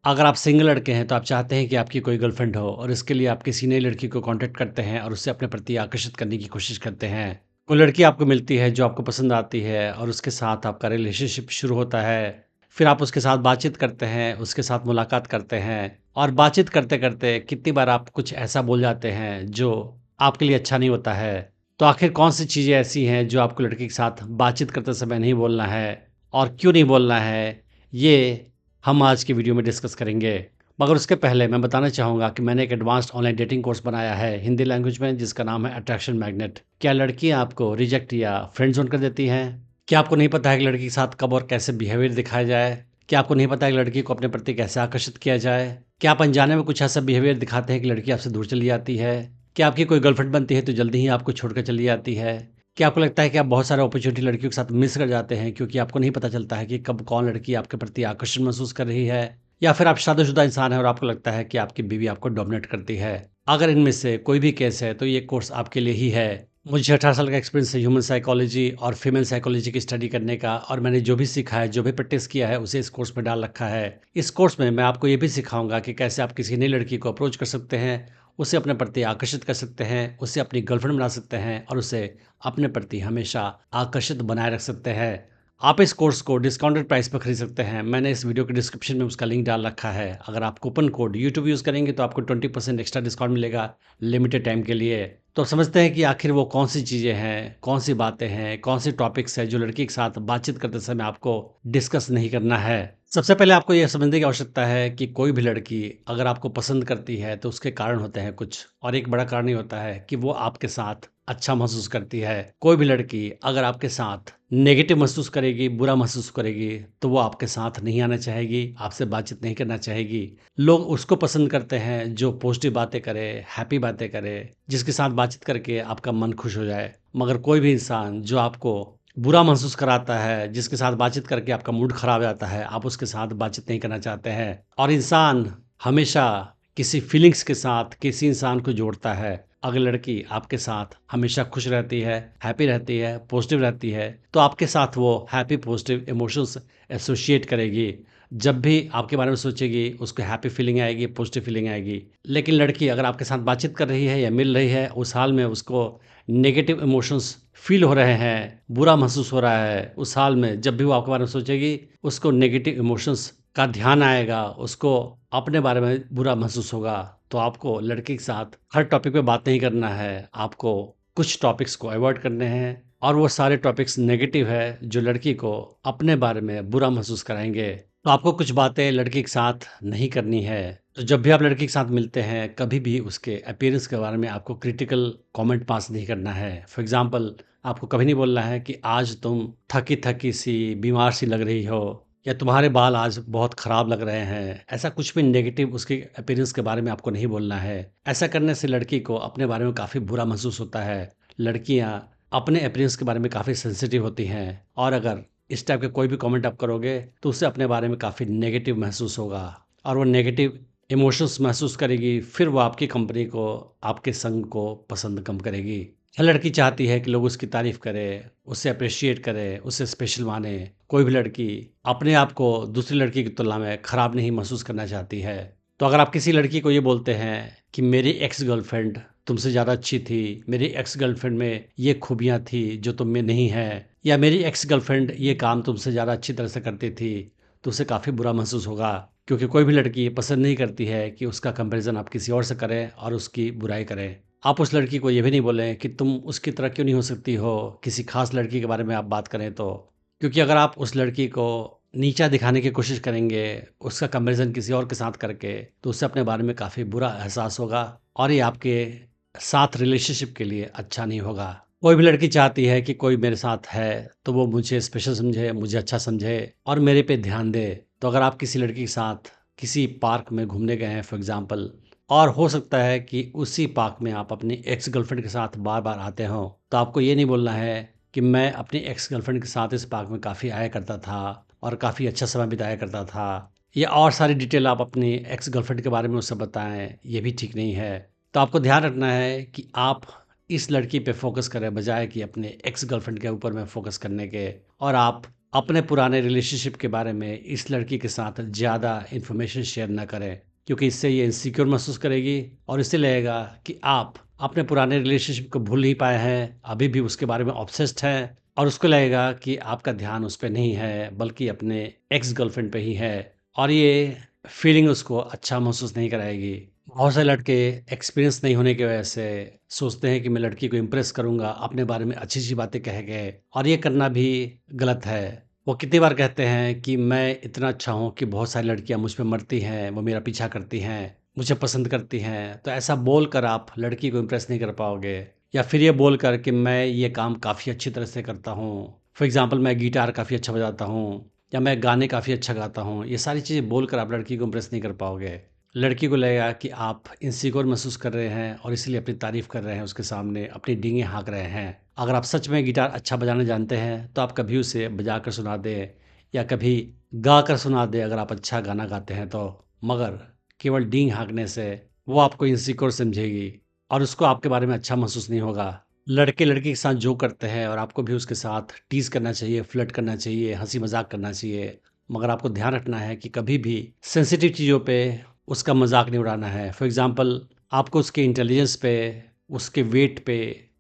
अगर आप सिंगल लड़के हैं तो आप चाहते हैं कि आपकी कोई गर्लफ्रेंड हो और इसके लिए आप किसी नई लड़की को कांटेक्ट करते हैं और उससे अपने प्रति आकर्षित करने की कोशिश करते हैं। कोई लड़की आपको मिलती है जो आपको पसंद आती है और उसके साथ आपका रिलेशनशिप शुरू होता है। फिर आप उसके साथ बातचीत करते हैं, उसके साथ मुलाकात करते हैं और बातचीत करते-करते कितनी बार आप कुछ ऐसा बोल जाते हैं जो आपके लिए अच्छा नहीं होता है। तो आखिर कौन-सी चीज़ें ऐसी हैं जो आपको लड़की के साथ बातचीत करते समय नहीं बोलना है और क्यों नहीं बोलना है? ये हम आज की वीडियो में डिस्कस करेंगे। मगर उसके पहले मैं बताना चाहूँगा कि मैंने एक एडवांस्ड ऑनलाइन डेटिंग कोर्स बनाया है हिंदी लैंग्वेज में जिसका नाम है अट्रैक्शन मैग्नेट। क्या लड़कियाँ आपको रिजेक्ट या फ्रेंड ज़ोन कर देती हैं? क्या आपको नहीं पता है कि लड़की के साथ कब और कैसे बिहेवियर दिखाया जाए? क्या आपको नहीं पता है कि लड़की को अपने प्रति कैसे आकर्षित किया जाए? क्या आप अनजाने में कुछ ऐसा बिहेवियर दिखाते हैं कि लड़की आपसे दूर चली जाती है? क्या आपकी कोई गर्लफ्रेंड बनती है तो जल्दी ही आपको छोड़कर चली जाती है? क्या आपको लगता है कि आप बहुत सारे अपॉर्चुनिटी लड़कियों के साथ मिस कर जाते हैं क्योंकि आपको नहीं पता चलता है कि कब कौन लड़की आपके प्रति आकर्षण महसूस कर रही है? या फिर आप शादीशुदा इंसान हैं और आपको लगता है कि आपकी बीवी आपको डोमिनेट करती है? अगर इनमें से कोई भी केस है तो ये कोर्स आपके लिए ही है। मुझे 18 साल का एक्सपीरियंस है ह्यूमन साइकोलॉजी और फीमेल साइकोलॉजी की स्टडी करने का और मैंने जो भी सीखा है, जो भी प्रैक्टिस किया है, उसे इस कोर्स में डाल रखा है। इस कोर्स में मैं आपको ये भी सिखाऊँगा कि कैसे आप किसी नई लड़की को अप्रोच कर सकते हैं, उसे अपने प्रति आकर्षित कर सकते हैं, उसे अपनी गर्लफ्रेंड बना सकते हैं और उसे अपने प्रति हमेशा आकर्षित बनाए रख सकते हैं। आप इस कोर्स को डिस्काउंटेड प्राइस पर खरीद सकते हैं। मैंने इस वीडियो के डिस्क्रिप्शन में उसका लिंक डाल रखा है। अगर आप कूपन कोड यूट्यूब यूज़ करेंगे तो आपको 20% एक्स्ट्रा डिस्काउंट मिलेगा लिमिटेड टाइम के लिए। तो अब समझते हैं कि आखिर वो कौन-सी चीज़ें हैं, कौन-सी बातें हैं, कौन-से टॉपिक्स हैं जो लड़की के साथ बातचीत करते समय आपको डिस्कस नहीं करना है। सबसे पहले आपको ये समझने की आवश्यकता है कि कोई भी लड़की अगर आपको पसंद करती है तो उसके कारण होते हैं कुछ और एक बड़ा कारण ये होता है कि वो आपके साथ अच्छा महसूस करती है। कोई भी लड़की अगर आपके साथ नेगेटिव महसूस करेगी, बुरा महसूस करेगी, तो वो आपके साथ नहीं आना चाहेगी, आपसे बातचीत नहीं करना चाहेगी। लोग उसको पसंद करते हैं जो पॉजिटिव बातें करे, हैप्पी बातें करे, जिसके साथ बातचीत करके आपका मन खुश हो जाए। मगर कोई भी इंसान जो आपको बुरा महसूस कराता है, जिसके साथ बातचीत करके आपका मूड खराब हो जाता है, आप उसके साथ बातचीत नहीं करना चाहते हैं। और इंसान हमेशा किसी फीलिंग्स के साथ किसी इंसान को जोड़ता है। अगर लड़की आपके साथ हमेशा खुश रहती है, हैप्पी रहती है, पॉजिटिव रहती है, तो आपके साथ वो हैप्पी पॉजिटिव इमोशंस एसोसिएट करेगी। जब भी आपके बारे में सोचेगी, उसको हैप्पी फीलिंग आएगी, पॉजिटिव फीलिंग आएगी। लेकिन लड़की अगर आपके साथ बातचीत कर रही है या मिल रही है, उस हाल में उसको नेगेटिव इमोशंस फील हो रहे हैं, बुरा महसूस हो रहा है, उस हाल में जब भी वो आपके बारे में सोचेगी, उसको नेगेटिव इमोशंस का ध्यान आएगा, उसको अपने बारे में बुरा महसूस होगा। तो आपको लड़की के साथ हर टॉपिक पे बात नहीं करना है, आपको कुछ टॉपिक्स को अवॉइड करने हैं और वो सारे टॉपिक्स नेगेटिव है जो लड़की को अपने बारे में बुरा महसूस कराएँगे। तो आपको कुछ बातें लड़की के साथ नहीं करनी है। तो जब भी आप लड़की के साथ मिलते हैं, कभी भी उसके अपीयरेंस के बारे में आपको क्रिटिकल कमेंट पास नहीं करना है। फॉर एग्ज़ाम्पल आपको कभी नहीं बोलना है कि आज तुम थकी-थकी सी, बीमार सी लग रही हो या तुम्हारे बाल आज बहुत खराब लग रहे हैं। ऐसा कुछ भी नेगेटिव उसके अपीयरेंस के बारे में आपको नहीं बोलना है। ऐसा करने से लड़की को अपने बारे में काफ़ी बुरा महसूस होता है। लड़कियाँ अपने अपीयरेंस के बारे में काफ़ी सेंसिटिव होती हैं और अगर इस टाइप के कोई भी कमेंट आप करोगे तो उससे अपने बारे में काफ़ी नेगेटिव महसूस होगा और वो नेगेटिव इमोशंस महसूस करेगी। फिर वो आपकी कंपनी को, आपके संग को पसंद कम करेगी। हर लड़की चाहती है कि लोग उसकी तारीफ़ करें, उसे अप्रिशिएट करें, उसे स्पेशल मानें। कोई भी लड़की अपने आप को दूसरी लड़की की तुलना में खराब नहीं महसूस करना चाहती है। तो अगर आप किसी लड़की को ये बोलते हैं कि मेरी एक्स गर्लफ्रेंड तुमसे ज़्यादा अच्छी थी, मेरी एक्स गर्लफ्रेंड में ये खूबियाँ थी जो तुम में नहीं है, या मेरी एक्स गर्लफ्रेंड ये काम तुमसे ज़्यादा अच्छी तरह से करती थी, तो उसे काफ़ी बुरा महसूस होगा। क्योंकि कोई भी लड़की ये पसंद नहीं करती है कि उसका कंपैरिज़न आप किसी और से करें और उसकी बुराई करें। आप उस लड़की को ये भी नहीं बोलें कि तुम उसकी तरह क्यों नहीं हो सकती हो, किसी ख़ास लड़की के बारे में आप बात करें तो। क्योंकि अगर आप उस लड़की को नीचा दिखाने की कोशिश करेंगे, उसका कंपैरिज़न किसी और के साथ करके, तो उससे अपने बारे में काफ़ी बुरा एहसास होगा और ये आपके साथ रिलेशनशिप के लिए अच्छा नहीं होगा। कोई भी लड़की चाहती है कि कोई मेरे साथ है, तो वो मुझे स्पेशल समझे, मुझे अच्छा समझे और मेरे पे ध्यान दे। तो अगर आप किसी लड़की के साथ किसी पार्क में घूमने गए हैं फॉर एग्ज़ाम्पल और हो सकता है कि उसी पार्क में आप अपनी एक्स गर्लफ्रेंड के साथ बार-बार आते हों, तो आपको ये नहीं बोलना है कि मैं अपनी एक्स गर्लफ्रेंड के साथ इस पार्क में काफ़ी आया करता था और काफ़ी अच्छा समय बिताया करता था। या और सारी डिटेल आप अपनी एक्स गर्लफ्रेंड के बारे में उससे बताएँ, ये भी ठीक नहीं है। तो आपको ध्यान रखना है कि आप इस लड़की पे फ़ोकस करें बजाय कि अपने एक्स गर्लफ्रेंड के ऊपर में फ़ोकस करने के और आप अपने पुराने रिलेशनशिप के बारे में इस लड़की के साथ ज़्यादा इन्फॉर्मेशन शेयर ना करें, क्योंकि इससे ये इनसिक्योर महसूस करेगी और इससे लगेगा कि आप अपने पुराने रिलेशनशिप को भूल नहीं पाए हैं, अभी भी उसके बारे में ऑब्सेस्ड हैं और उसको लगेगा कि आपका ध्यान उस पे नहीं है, बल्कि अपने एक्स गर्लफ्रेंड पे ही है और ये फीलिंग उसको अच्छा महसूस नहीं कराएगी। बहुत सारे लड़के एक्सपीरियंस नहीं होने की वजह से सोचते हैं कि मैं लड़की को इम्प्रेस करूँगा, अपने बारे में अच्छी-अच्छी बातें कह के और ये करना भी गलत है। वो कितनी बार कहते हैं कि मैं इतना अच्छा हूँ कि बहुत सारी लड़कियाँ मुझ पे मरती हैं, वो मेरा पीछा करती हैं, मुझे पसंद करती हैं। तो ऐसा बोलकर आप लड़की को इम्प्रेस नहीं कर पाओगे या फिर ये बोलकर कि मैं ये काम काफ़ी अच्छी तरह से करता हूँ। फॉर एग्ज़ाम्पल मैं गिटार काफ़ी अच्छा बजाता हूँ या मैं गाने काफ़ी अच्छा गाता हूँ। ये सारी चीज़ें बोलकर आप लड़की को इम्प्रेस नहीं कर पाओगे। लड़की को लगेगा कि आप इनसिक्योर महसूस कर रहे हैं और इसीलिए अपनी तारीफ़ कर रहे हैं उसके सामने, अपनी डींगें हाँक रहे हैं। अगर आप सच में गिटार अच्छा बजाना जानते हैं, तो आप कभी उसे बजा कर सुना दें या कभी गा कर सुना दें अगर आप अच्छा गाना गाते हैं तो। मगर केवल डींग हाँकने से वो आपको इनसिक्योर समझेगी और उसको आपके बारे में अच्छा महसूस नहीं होगा। लड़के-लड़की के साथ जो करते हैं और आपको भी उसके साथ टीज़ करना चाहिए, फ्लर्ट करना चाहिए, हँसी-मज़ाक करना चाहिए। मगर आपको ध्यान रखना है कि कभी भी सेंसिटिव चीज़ों पे उसका मज़ाक नहीं उड़ाना है। फॉर एग्ज़ाम्पल आपको उसके इंटेलिजेंस पे, उसके वेट पे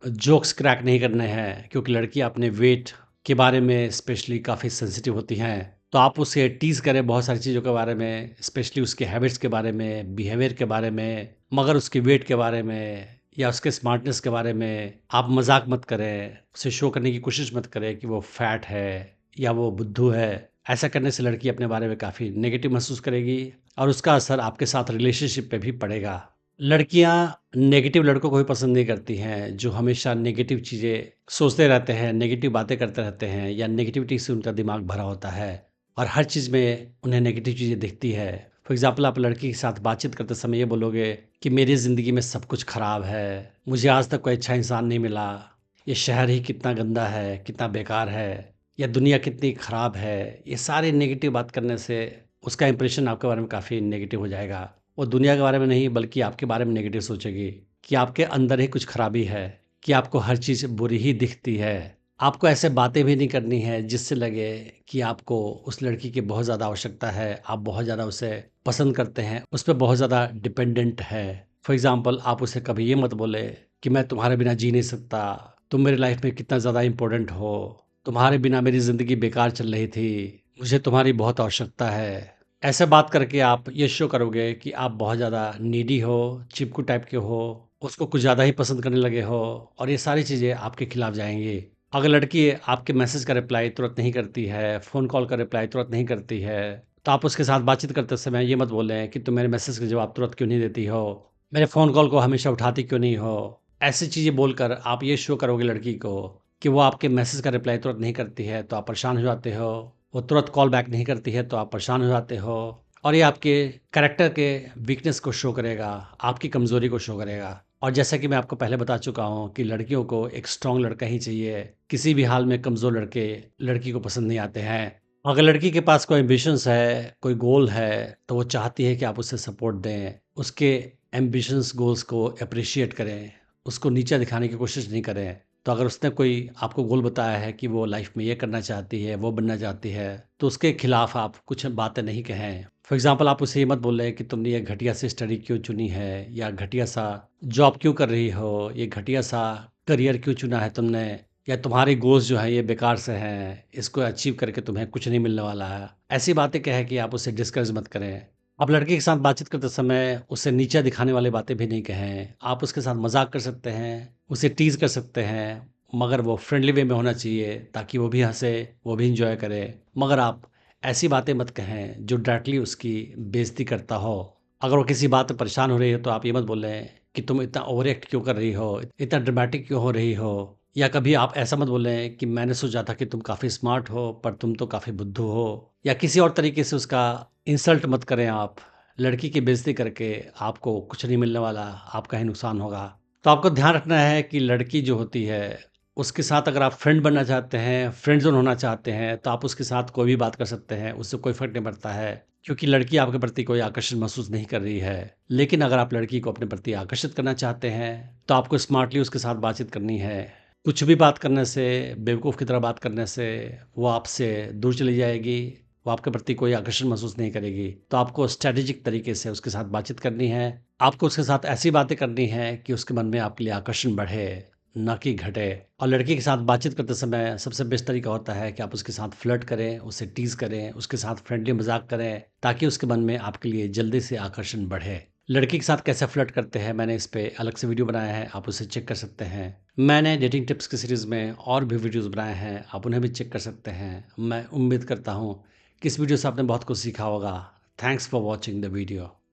जोक्स क्रैक नहीं करने हैं क्योंकि लड़कियाँ अपने वेट के बारे में स्पेशली काफ़ी सेंसिटिव होती हैं। तो आप उसे टीज़ करें बहुत सारी चीज़ों के बारे में, स्पेशली उसके हैबिट्स के बारे में, बिहेवियर के बारे में, मगर उसके वेट के बारे में या उसके स्मार्टनेस के बारे में आप मज़ाक मत करें। उसे शो करने की कोशिश मत करें कि वो फैट है या वो बुद्धू है। ऐसा करने से लड़की अपने बारे में काफ़ी नेगेटिव महसूस करेगी और उसका असर आपके साथ रिलेशनशिप पे भी पड़ेगा। लड़कियाँ नेगेटिव लड़कों को भी पसंद नहीं करती हैं, जो हमेशा नेगेटिव चीज़ें सोचते रहते हैं, नेगेटिव बातें करते रहते हैं या नेगेटिविटी से उनका दिमाग भरा होता है और हर चीज़ में उन्हें नेगेटिव चीज़ें दिखती है। फॉर एग्ज़ाम्पल आप लड़की के साथ बातचीत करते समय ये बोलोगे कि मेरी ज़िंदगी में सब कुछ ख़राब है, मुझे आज तक कोई अच्छा इंसान नहीं मिला, ये शहर ही कितना गंदा है, कितना बेकार है या दुनिया कितनी ख़राब है। ये सारी नेगेटिव बात करने से उसका इंप्रेशन आपके बारे में काफ़ी नेगेटिव हो जाएगा। वो दुनिया के बारे में नहीं बल्कि आपके बारे में नेगेटिव सोचेगी कि आपके अंदर ही कुछ खराबी है, कि आपको हर चीज़ बुरी ही दिखती है। आपको ऐसे बातें भी नहीं करनी है जिससे लगे कि आपको उस लड़की की बहुत ज़्यादा आवश्यकता है, आप बहुत ज़्यादा उसे पसंद करते हैं, उस पे बहुत ज़्यादा डिपेंडेंट है। फॉर एग्ज़ाम्पल आप उसे कभी ये मत बोले कि मैं तुम्हारे बिना जी नहीं सकता, तुम मेरी लाइफ़ में कितना ज़्यादा इम्पोर्टेंट हो, तुम्हारे बिना मेरी ज़िंदगी बेकार चल रही थी, मुझे तुम्हारी बहुत आवश्यकता है। ऐसे बात करके आप ये शो करोगे कि आप बहुत ज़्यादा नीडी हो, चिपकू टाइप के हो, उसको कुछ ज़्यादा ही पसंद करने लगे हो और ये सारी चीज़ें आपके खिलाफ जाएँगी। अगर लड़की आपके मैसेज का रिप्लाई तुरंत नहीं करती है, फ़ोन कॉल का रिप्लाई तुरंत नहीं करती है, तो आप उसके साथ बातचीत करते समय ये मत बोलें कि तुम मेरे मैसेज का जवाब तुरंत क्यों नहीं देती हो? मेरे फ़ोन कॉल को हमेशा उठाती क्यों नहीं हो? ऐसी चीज़ें बोलकर आप ये शो करोगे लड़की को कि वो आपके मैसेज का रिप्लाई तुरंत नहीं करती है, तो आप परेशान हो जाते हो। वो तुरंत कॉल बैक नहीं करती है, तो आप परेशान हो जाते हो और ये आपके कैरेक्टर के वीकनेस को शो करेगा, आपकी कमज़ोरी को शो करेगा। और जैसा कि मैं आपको पहले बता चुका हूँ कि लड़कियों को एक स्ट्रॉन्ग लड़का ही चाहिए। किसी भी हाल में कमज़ोर लड़के लड़की को पसंद नहीं आते हैं। अगर लड़की के पास कोई एम्बिशंस है, कोई गोल है, तो वो चाहती है कि आप उसे सपोर्ट दें। उसके एम्बिशंस, गोल्स को एप्रिशिएट करें, उसको नीचा दिखाने की कोशिश नहीं करें। तो अगर उसने कोई आपको गोल बताया है कि वो लाइफ़ में ये करना चाहती है, वो बनना चाहती है, तो उसके खिलाफ आप कुछ बातें नहीं कहें। फॉर एग्ज़ाम्पल आप उसे ये मत बोलें कि तुमने ये घटिया सी स्टडी क्यों चुनी है या घटिया सा जॉब क्यों कर रही हो, ये घटिया सा करियर क्यों चुना है तुमने या तुम्हारे गोल्स जो हैं ये बेकार से हैं, इसको अचीव करके तुम्हें कुछ नहीं मिलने वाला है। ऐसी बातें कह के आप उसे डिस्करेज मत करें। आप लड़के के साथ बातचीत करते समय उसे नीचा दिखाने वाली बातें भी नहीं कहें। आप उसके साथ मज़ाक कर सकते हैं, उसे टीज़ कर सकते हैं, मगर वो फ्रेंडली वे में होना चाहिए ताकि वो भी हँसे, वो भी एन्जॉय करे। मगर आप ऐसी बातें मत कहें जो डायरेक्टली उसकी बेइज़्ज़ती करता हो। अगर वो किसी बात पे परेशान हो रही है तो आप ये मत बोलें कि तुम इतना ओवर एक्ट क्यों कर रही हो, इतना ड्रामेटिक क्यों हो रही हो? या कभी आप ऐसा मत बोलें कि मैंने सोचा था कि तुम काफ़ी स्मार्ट हो पर तुम तो काफ़ी बुद्धू हो। या किसी और तरीके से उसका इंसल्ट मत करें आप। लड़की की बेइज़्ज़ती करके आपको कुछ नहीं मिलने वाला, आपका ही नुकसान होगा। तो आपको ध्यान रखना है कि लड़की जो होती है, उसके साथ अगर आप फ्रेंड बनना चाहते हैं, फ्रेंड ज़ोन होना चाहते हैं, तो आप उसके साथ कोई भी बात कर सकते हैं, उससे कोई फ़र्क नहीं पड़ता है। क्योंकि लड़की आपके प्रति कोई आकर्षण महसूस नहीं कर रही है। लेकिन अगर आप लड़की को अपने प्रति आकर्षित करना चाहते हैं, तो आपको स्मार्टली उसके साथ बातचीत करनी है। कुछ भी बात करने से, बेवकूफ़ की तरह बात करने से वो आपसे दूर चली जाएगी, वो आपके प्रति कोई आकर्षण महसूस नहीं करेगी। तो आपको स्ट्रैटेजिक तरीके से उसके साथ बातचीत करनी है। आपको उसके साथ ऐसी बातें करनी है कि उसके मन में आपके लिए आकर्षण बढ़े, ना कि घटे। और लड़की के साथ बातचीत करते समय सबसे बेस्ट तरीका होता है कि आप उसके साथ फ्लर्ट करें, उसे टीज़ करें, उसके साथ फ्रेंडली मज़ाक करें, ताकि उसके मन में आपके लिए जल्दी से आकर्षण बढ़े। लड़की के साथ कैसे फ्लर्ट करते हैं, मैंने इस पे अलग से वीडियो बनाया है, आप उसे चेक कर सकते हैं। मैंने डेटिंग टिप्स की सीरीज़ में और भी वीडियोज़ बनाए हैं, आप उन्हें भी चेक कर सकते हैं। मैं उम्मीद करता हूँ कि इस वीडियो से आपने बहुत कुछ सीखा होगा। Thanks for watching the video.